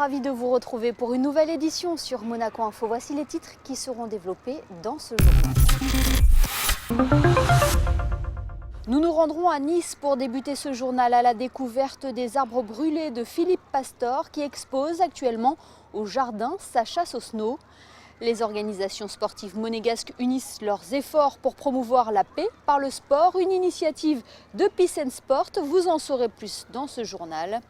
ravi de vous retrouver pour une nouvelle édition sur Monaco Info. Voici les titres qui seront développés dans ce journal. Nous nous rendrons à Nice pour débuter ce journal à la découverte des arbres brûlés de Philippe Pastor qui expose actuellement au jardin Sacha Sosno. Les organisations sportives monégasques unissent leurs efforts pour promouvoir la paix par le sport, une initiative de Peace and Sport. Vous en saurez plus dans ce journal.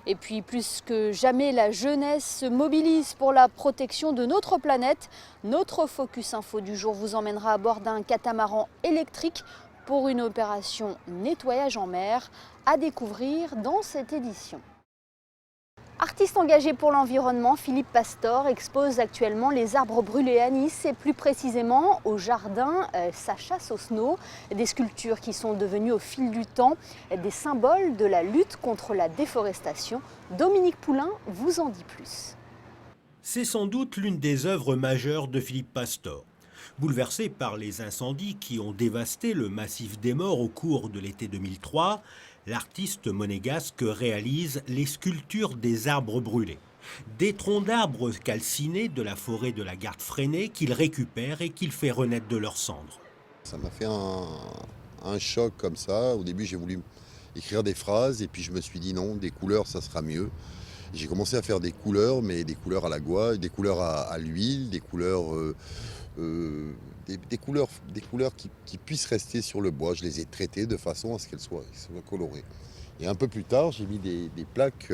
Et puis plus que jamais, la jeunesse se mobilise pour la protection de notre planète. Notre Focus Info du jour vous emmènera à bord d'un catamaran électrique pour une opération nettoyage en mer à découvrir dans cette édition. Artiste engagé pour l'environnement, Philippe Pastor expose actuellement les arbres brûlés à Nice et plus précisément au jardin Sacha Sosno. Des sculptures qui sont devenues au fil du temps des symboles de la lutte contre la déforestation. Dominique Poulain vous en dit plus. C'est sans doute l'une des œuvres majeures de Philippe Pastor. Bouleversé par les incendies qui ont dévasté le massif des Morts au cours de l'été 2003, l'artiste monégasque réalise les sculptures des arbres brûlés. Des troncs d'arbres calcinés de la forêt de la Garde-Freinet qu'il récupère et qu'il fait renaître de leurs cendres. Ça m'a fait un choc comme ça. Au début, j'ai voulu écrire des phrases et puis je me suis dit non, des couleurs, ça sera mieux. J'ai commencé à faire des couleurs, mais des couleurs à la gouache, des couleurs à l'huile, des couleurs... des couleurs qui puissent rester sur le bois. Je les ai traitées de façon à ce qu'elles soient colorées. Et un peu plus tard, j'ai mis des plaques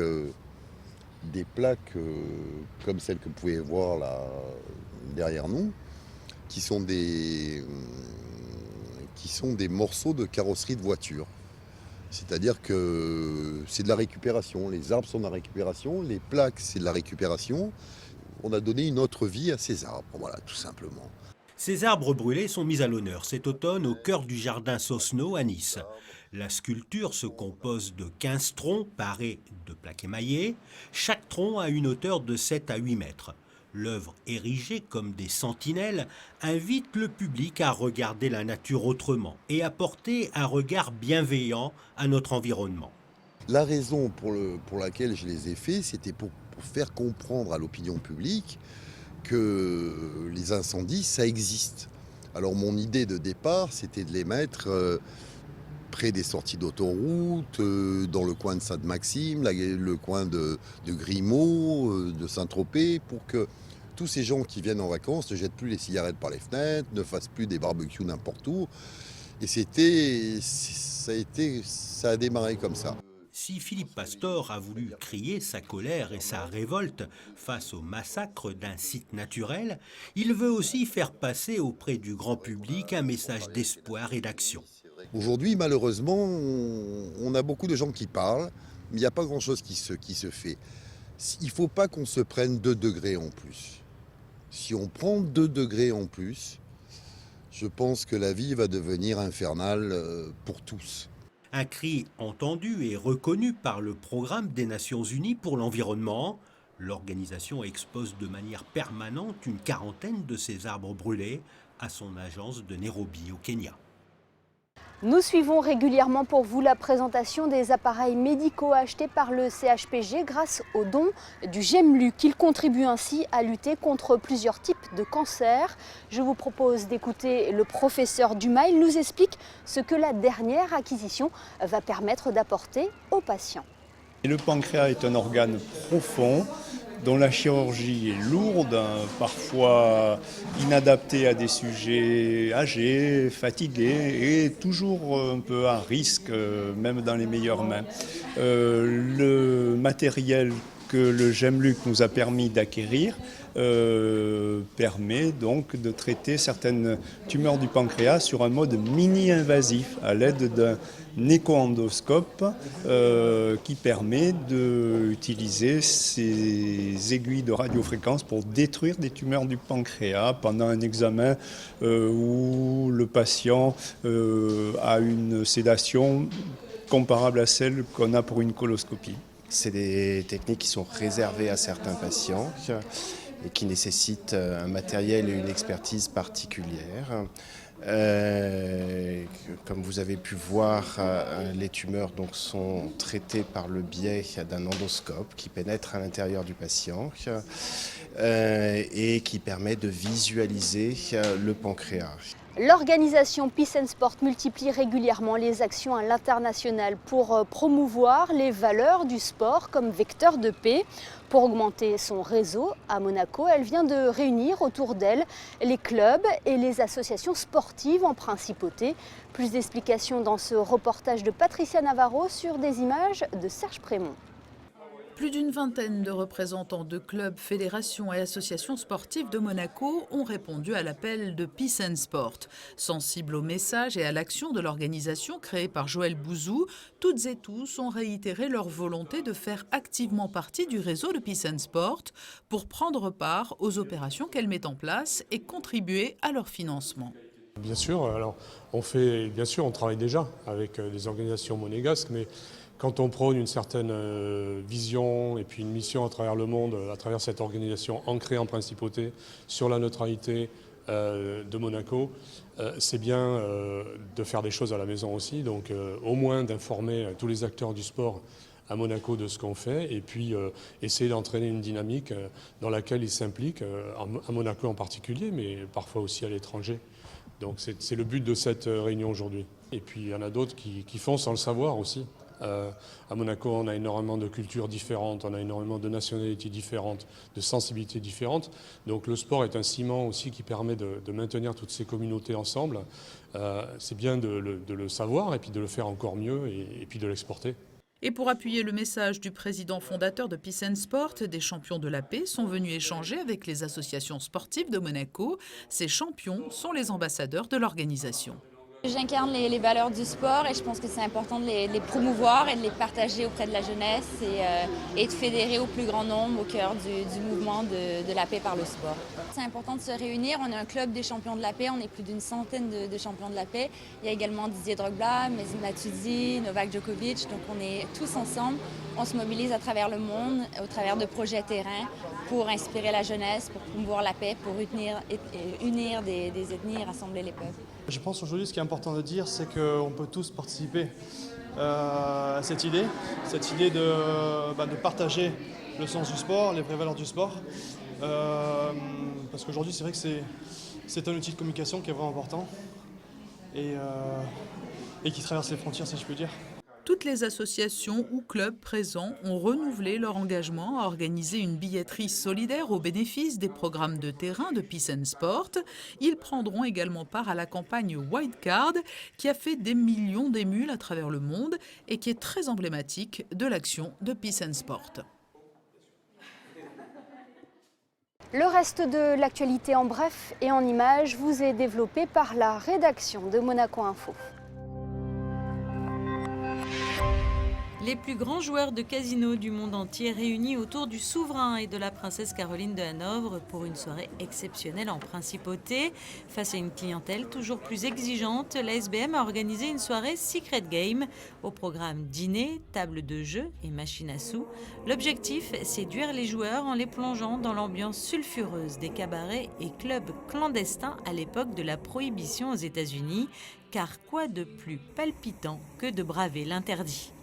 comme celles que vous pouvez voir là derrière nous, qui sont des morceaux de carrosserie de voiture. C'est-à-dire que c'est de la récupération. Les arbres sont de la récupération, les plaques, c'est de la récupération. On a donné une autre vie à ces arbres, voilà, tout simplement. Ces arbres brûlés sont mis à l'honneur cet automne au cœur du jardin Sosno à Nice. La sculpture se compose de 15 troncs parés de plaques émaillées. Chaque tronc a une hauteur de 7 à 8 mètres. L'œuvre, érigée comme des sentinelles, invite le public à regarder la nature autrement et à porter un regard bienveillant à notre environnement. La raison pour laquelle je les ai faits, c'était pour faire comprendre à l'opinion publique que les incendies, ça existe. Alors mon idée de départ, c'était de les mettre près des sorties d'autoroute, dans le coin de Sainte-Maxime, le coin de Grimaud, de Saint-Tropez, pour que tous ces gens qui viennent en vacances ne jettent plus les cigarettes par les fenêtres, ne fassent plus des barbecues n'importe où. Et ça a démarré comme ça. Si Philippe Pastor a voulu crier sa colère et sa révolte face au massacre d'un site naturel, il veut aussi faire passer auprès du grand public un message d'espoir et d'action. Aujourd'hui, malheureusement, on a beaucoup de gens qui parlent, mais il n'y a pas grand-chose qui se fait. Il ne faut pas qu'on se prenne 2 degrés en plus. Si on prend 2 degrés en plus, je pense que la vie va devenir infernale pour tous. Un cri entendu et reconnu par le Programme des Nations Unies pour l'environnement. L'organisation expose de manière permanente une quarantaine de ces arbres brûlés à son agence de Nairobi au Kenya. Nous suivons régulièrement pour vous la présentation des appareils médicaux achetés par le CHPG grâce au don du GEMLUC. Il contribue ainsi à lutter contre plusieurs types de cancers. Je vous propose d'écouter le professeur Dumas. Il nous explique ce que la dernière acquisition va permettre d'apporter aux patients. Le pancréas est un organe profond dont la chirurgie est lourde, parfois inadaptée à des sujets âgés, fatigués et toujours un peu à risque, même dans les meilleures mains. Le matériel que le GEMLUC nous a permis d'acquérir permet donc de traiter certaines tumeurs du pancréas sur un mode mini-invasif à l'aide d'un écho-endoscope qui permet d'utiliser ces aiguilles de radiofréquence pour détruire des tumeurs du pancréas pendant un examen où le patient a une sédation comparable à celle qu'on a pour une coloscopie. C'est des techniques qui sont réservées à certains patients et qui nécessitent un matériel et une expertise particulière. Comme vous avez pu voir, les tumeurs donc, sont traitées par le biais d'un endoscope qui pénètre à l'intérieur du patient et qui permet de visualiser le pancréas. L'organisation Peace and Sport multiplie régulièrement les actions à l'international pour promouvoir les valeurs du sport comme vecteur de paix. Pour augmenter son réseau à Monaco, elle vient de réunir autour d'elle les clubs et les associations sportives en principauté. Plus d'explications dans ce reportage de Patricia Navarro sur des images de Serge Prémont. Plus d'une vingtaine de représentants de clubs, fédérations et associations sportives de Monaco ont répondu à l'appel de Peace and Sport. Sensibles au message et à l'action de l'organisation créée par Joël Bouzou, toutes et tous ont réitéré leur volonté de faire activement partie du réseau de Peace and Sport pour prendre part aux opérations qu'elle met en place et contribuer à leur financement. Bien sûr, alors on travaille déjà avec des organisations monégasques, mais quand on prône une certaine vision et puis une mission à travers le monde, à travers cette organisation ancrée en principauté sur la neutralité de Monaco, c'est bien de faire des choses à la maison aussi, donc au moins d'informer tous les acteurs du sport à Monaco de ce qu'on fait et puis essayer d'entraîner une dynamique dans laquelle ils s'impliquent, à Monaco en particulier, mais parfois aussi à l'étranger. Donc c'est le but de cette réunion aujourd'hui. Et puis il y en a d'autres qui font sans le savoir aussi. À Monaco, on a énormément de cultures différentes, on a énormément de nationalités différentes, de sensibilités différentes. Donc le sport est un ciment aussi qui permet de maintenir toutes ces communautés ensemble. C'est bien de le savoir et puis de le faire encore mieux et puis de l'exporter. Et pour appuyer le message du président fondateur de Peace and Sport, des champions de la paix sont venus échanger avec les associations sportives de Monaco. Ces champions sont les ambassadeurs de l'organisation. J'incarne les valeurs du sport et je pense que c'est important de les promouvoir et de les partager auprès de la jeunesse et de fédérer au plus grand nombre au cœur du mouvement de la paix par le sport. C'est important de se réunir, on est un club des champions de la paix, on est plus d'une centaine de champions de la paix. Il y a également Didier Drogba, Mesut Matuidi, Novak Djokovic, donc on est tous ensemble. On se mobilise à travers le monde, au travers de projets terrain pour inspirer la jeunesse, pour promouvoir la paix, pour unir des ethnies et rassembler les peuples. Je pense aujourd'hui ce qui est important de dire, c'est qu'on peut tous participer à cette idée de partager le sens du sport, les vraies valeurs du sport. Parce qu'aujourd'hui c'est vrai que c'est un outil de communication qui est vraiment important et qui traverse les frontières, si je peux dire. Toutes les associations ou clubs présents ont renouvelé leur engagement à organiser une billetterie solidaire au bénéfice des programmes de terrain de Peace and Sport. Ils prendront également part à la campagne White Card qui a fait des millions d'émules à travers le monde et qui est très emblématique de l'action de Peace and Sport. Le reste de l'actualité en bref et en images vous est développé par la rédaction de Monaco Info. Les plus grands joueurs de casino du monde entier réunis autour du souverain et de la princesse Caroline de Hanovre pour une soirée exceptionnelle en principauté. Face à une clientèle toujours plus exigeante, la SBM a organisé une soirée Secret Game. Au programme dîner, table de jeu et machine à sous. L'objectif, séduire les joueurs en les plongeant dans l'ambiance sulfureuse des cabarets et clubs clandestins à l'époque de la prohibition aux États-Unis. Car quoi de plus palpitant que de braver l'interdit ?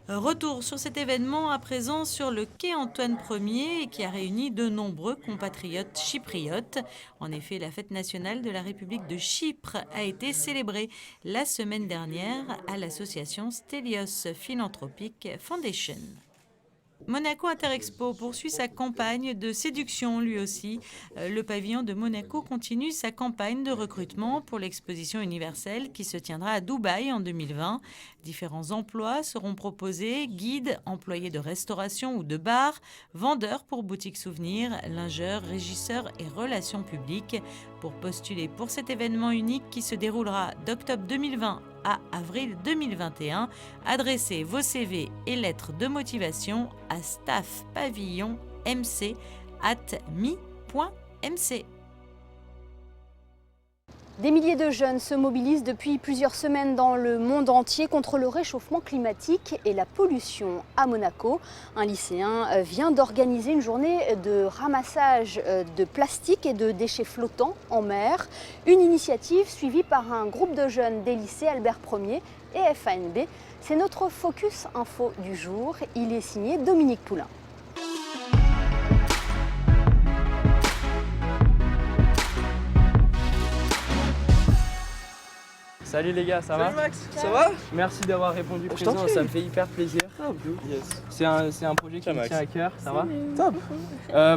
Retour sur cet événement à présent sur le quai Antoine Ier qui a réuni de nombreux compatriotes chypriotes. En effet, la fête nationale de la République de Chypre a été célébrée la semaine dernière à l'association Stelios Philanthropic Foundation. Monaco Interexpo poursuit sa campagne de séduction lui aussi. Le pavillon de Monaco continue sa campagne de recrutement pour l'exposition universelle qui se tiendra à Dubaï en 2020. Différents emplois seront proposés, guides, employés de restauration ou de bar, vendeurs pour boutiques souvenirs, lingeurs, régisseurs et relations publiques. Pour postuler pour cet événement unique qui se déroulera d'octobre 2020 à avril 2021, adressez vos CV et lettres de motivation à staffpavillonmc@mi.mc. Des milliers de jeunes se mobilisent depuis plusieurs semaines dans le monde entier contre le réchauffement climatique et la pollution à Monaco. Un lycéen vient d'organiser une journée de ramassage de plastique et de déchets flottants en mer. Une initiative suivie par un groupe de jeunes des lycées Albert Ier et FANB. C'est notre Focus Info du jour. Il est signé Dominique Poulain. Salut les gars, ça va? Salut Max, ça va? Merci d'avoir répondu présent, ça me fait hyper plaisir. Yes. C'est un projet qui me tient à cœur, ça va? Top.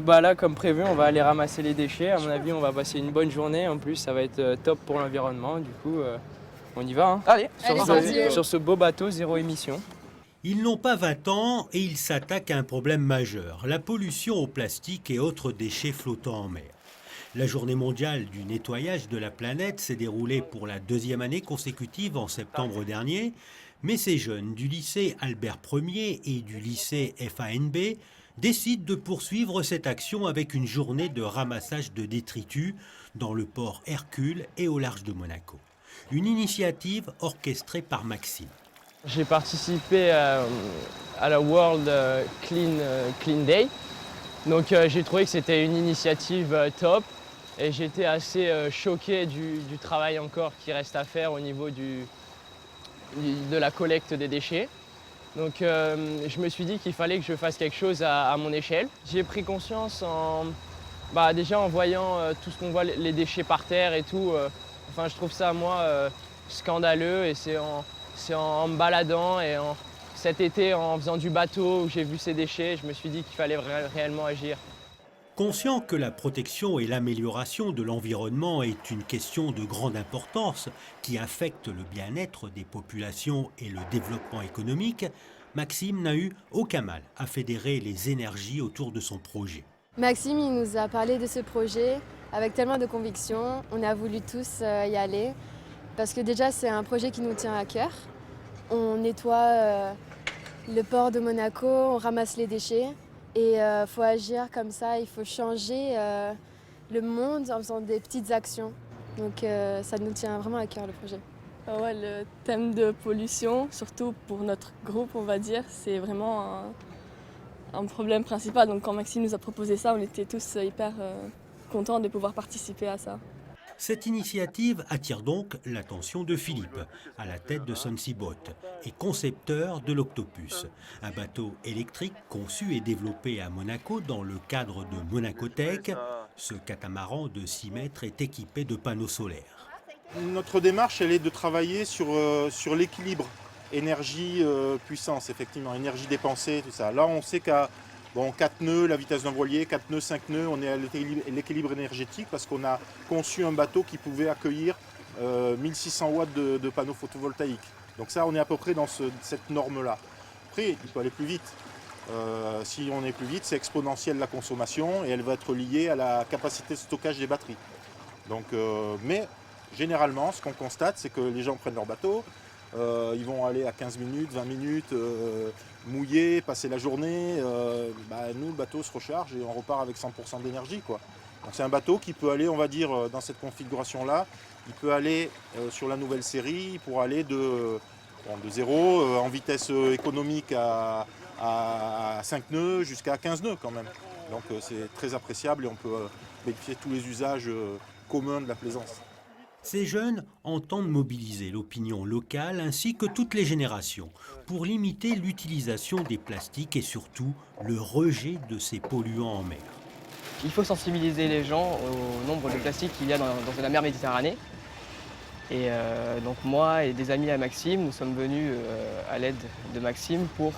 Là, comme prévu, on va aller ramasser les déchets. À mon avis, on va passer une bonne journée. En plus, ça va être top pour l'environnement. Du coup, on y va. Hein. Allez, sur ce beau bateau, zéro émission. Ils n'ont pas 20 ans et ils s'attaquent à un problème majeur, la pollution au plastique et autres déchets flottants en mer. La journée mondiale du nettoyage de la planète s'est déroulée pour la 2e année consécutive en septembre dernier, mais ces jeunes du lycée Albert Ier et du lycée FANB décident de poursuivre cette action avec une journée de ramassage de détritus dans le port Hercule et au large de Monaco. Une initiative orchestrée par Maxime. J'ai participé à la World Clean Day. Donc j'ai trouvé que c'était une initiative top. Et j'étais assez choqué du travail encore qui reste à faire au niveau de la collecte des déchets. Donc je me suis dit qu'il fallait que je fasse quelque chose à mon échelle. J'ai pris conscience déjà en voyant tout ce qu'on voit, les déchets par terre et tout. Je trouve ça, moi, scandaleux. Et c'est en me baladant et cet été, en faisant du bateau, où j'ai vu ces déchets, je me suis dit qu'il fallait réellement agir. Conscient que la protection et l'amélioration de l'environnement est une question de grande importance qui affecte le bien-être des populations et le développement économique, Maxime n'a eu aucun mal à fédérer les énergies autour de son projet. Maxime, il nous a parlé de ce projet avec tellement de conviction. On a voulu tous y aller parce que déjà c'est un projet qui nous tient à cœur. On nettoie le port de Monaco, on ramasse les déchets. Et il faut agir comme ça, il faut changer le monde en faisant des petites actions. Donc ça nous tient vraiment à cœur le projet. Ouais, le thème de pollution, surtout pour notre groupe, on va dire, c'est vraiment un problème principal. Donc quand Maxime nous a proposé ça, on était tous hyper contents de pouvoir participer à ça. Cette initiative attire donc l'attention de Philippe, à la tête de Sunseaboat, et concepteur de l'Octopus, un bateau électrique conçu et développé à Monaco dans le cadre de Monacotech. Ce catamaran de 6 mètres est équipé de panneaux solaires. Notre démarche, elle est de travailler sur l'équilibre énergie-puissance, effectivement, énergie dépensée, tout ça. Là, on sait qu'à 4 nœuds, la vitesse d'un voilier, 4 nœuds, 5 nœuds, on est à l'équilibre énergétique parce qu'on a conçu un bateau qui pouvait accueillir 1600 watts de panneaux photovoltaïques. Donc ça, on est à peu près dans cette norme-là. Après, il peut aller plus vite. Si on est plus vite, c'est exponentiel la consommation et elle va être liée à la capacité de stockage des batteries. Donc, mais généralement, ce qu'on constate, c'est que les gens prennent leur bateau, ils vont aller à 15 minutes, 20 minutes, mouiller, passer la journée. Nous, le bateau se recharge et on repart avec 100% d'énergie, quoi. Donc c'est un bateau qui peut aller, on va dire, dans cette configuration-là, il peut aller sur la nouvelle série, pour aller de 0 en vitesse économique à 5 nœuds jusqu'à 15 nœuds quand même. Donc c'est très appréciable et on peut bénéficier de tous les usages communs de la plaisance. Ces jeunes entendent mobiliser l'opinion locale ainsi que toutes les générations pour limiter l'utilisation des plastiques et surtout le rejet de ces polluants en mer. Il faut sensibiliser les gens au nombre de plastiques qu'il y a dans la mer Méditerranée. Et donc moi et des amis à Maxime, nous sommes venus à l'aide de Maxime pour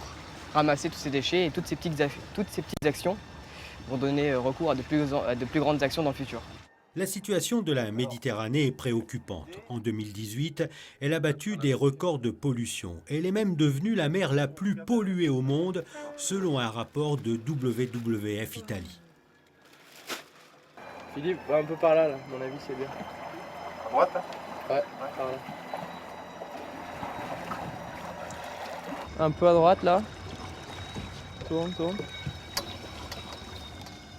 ramasser tous ces déchets et toutes ces petites actions vont donner recours à de plus grandes actions dans le futur. La situation de la Méditerranée est préoccupante. En 2018, elle a battu des records de pollution. Elle est même devenue la mer la plus polluée au monde, selon un rapport de WWF Italie. Philippe, un peu par là, à mon avis, c'est bien. À droite, là ? Ouais, par là. Un peu à droite, là. Tourne.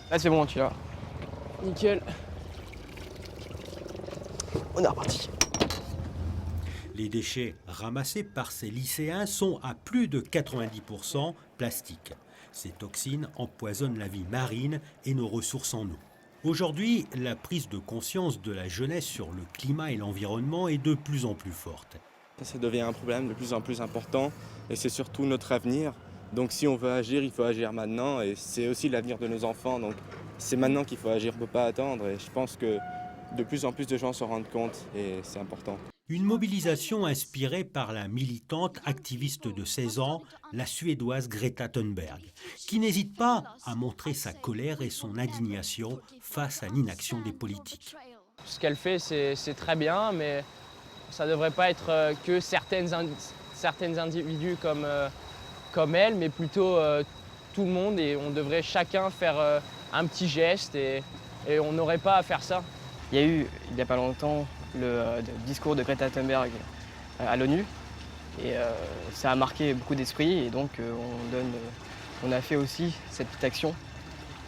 Là, c'est bon, tu l'as. Nickel. on est reparti. Les déchets ramassés par ces lycéens sont à plus de 90% plastiques. Ces toxines empoisonnent la vie marine et nos ressources en eau. Aujourd'hui, la prise de conscience de la jeunesse sur le climat et l'environnement est de plus en plus forte. Ça devient un problème de plus en plus important et c'est surtout notre avenir. Donc si on veut agir, il faut agir maintenant et c'est aussi l'avenir de nos enfants. Donc c'est maintenant qu'il faut agir, on ne peut pas attendre et je pense que de plus en plus de gens s'en rendent compte et c'est important. Une mobilisation inspirée par la militante activiste de 16 ans, la Suédoise Greta Thunberg, qui n'hésite pas à montrer sa colère et son indignation face à l'inaction des politiques. Ce qu'elle fait, c'est très bien, mais ça ne devrait pas être que certaines individus comme elle, mais plutôt tout le monde. Et on devrait chacun faire un petit geste et on n'aurait pas à faire ça. Il y a eu, il n'y a pas longtemps, le discours de Greta Thunberg à l'ONU. Et ça a marqué beaucoup d'esprits. Et donc on a fait aussi cette petite action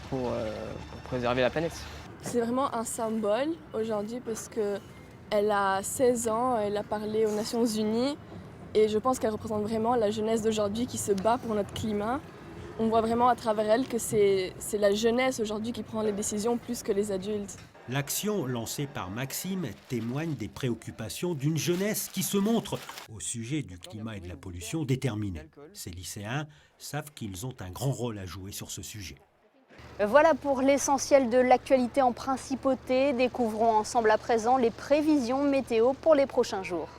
pour préserver la planète. C'est vraiment un symbole aujourd'hui parce qu'elle a 16 ans, elle a parlé aux Nations Unies et je pense qu'elle représente vraiment la jeunesse d'aujourd'hui qui se bat pour notre climat. On voit vraiment à travers elle que c'est la jeunesse aujourd'hui qui prend les décisions plus que les adultes. L'action lancée par Maxime témoigne des préoccupations d'une jeunesse qui se montre au sujet du climat et de la pollution déterminée. Ces lycéens savent qu'ils ont un grand rôle à jouer sur ce sujet. Voilà pour l'essentiel de l'actualité en principauté. Découvrons ensemble à présent les prévisions météo pour les prochains jours.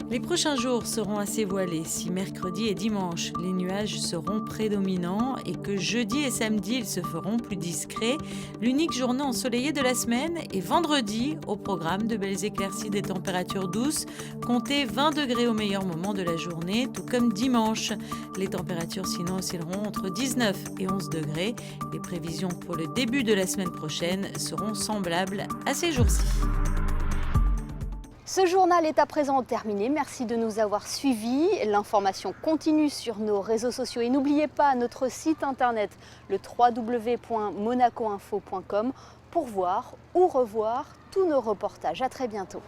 Les prochains jours seront assez voilés. Si mercredi et dimanche, les nuages seront prédominants et que jeudi et samedi, ils se feront plus discrets, l'unique journée ensoleillée de la semaine est vendredi, au programme de belles éclaircies, des températures douces. Comptez 20 degrés au meilleur moment de la journée, tout comme dimanche. Les températures sinon oscilleront entre 19 et 11 degrés. Les prévisions pour le début de la semaine prochaine seront semblables à ces jours-ci. Ce journal est à présent terminé. Merci de nous avoir suivis. L'information continue sur nos réseaux sociaux. Et n'oubliez pas notre site internet, le www.monacoinfo.com, pour voir ou revoir tous nos reportages. À très bientôt.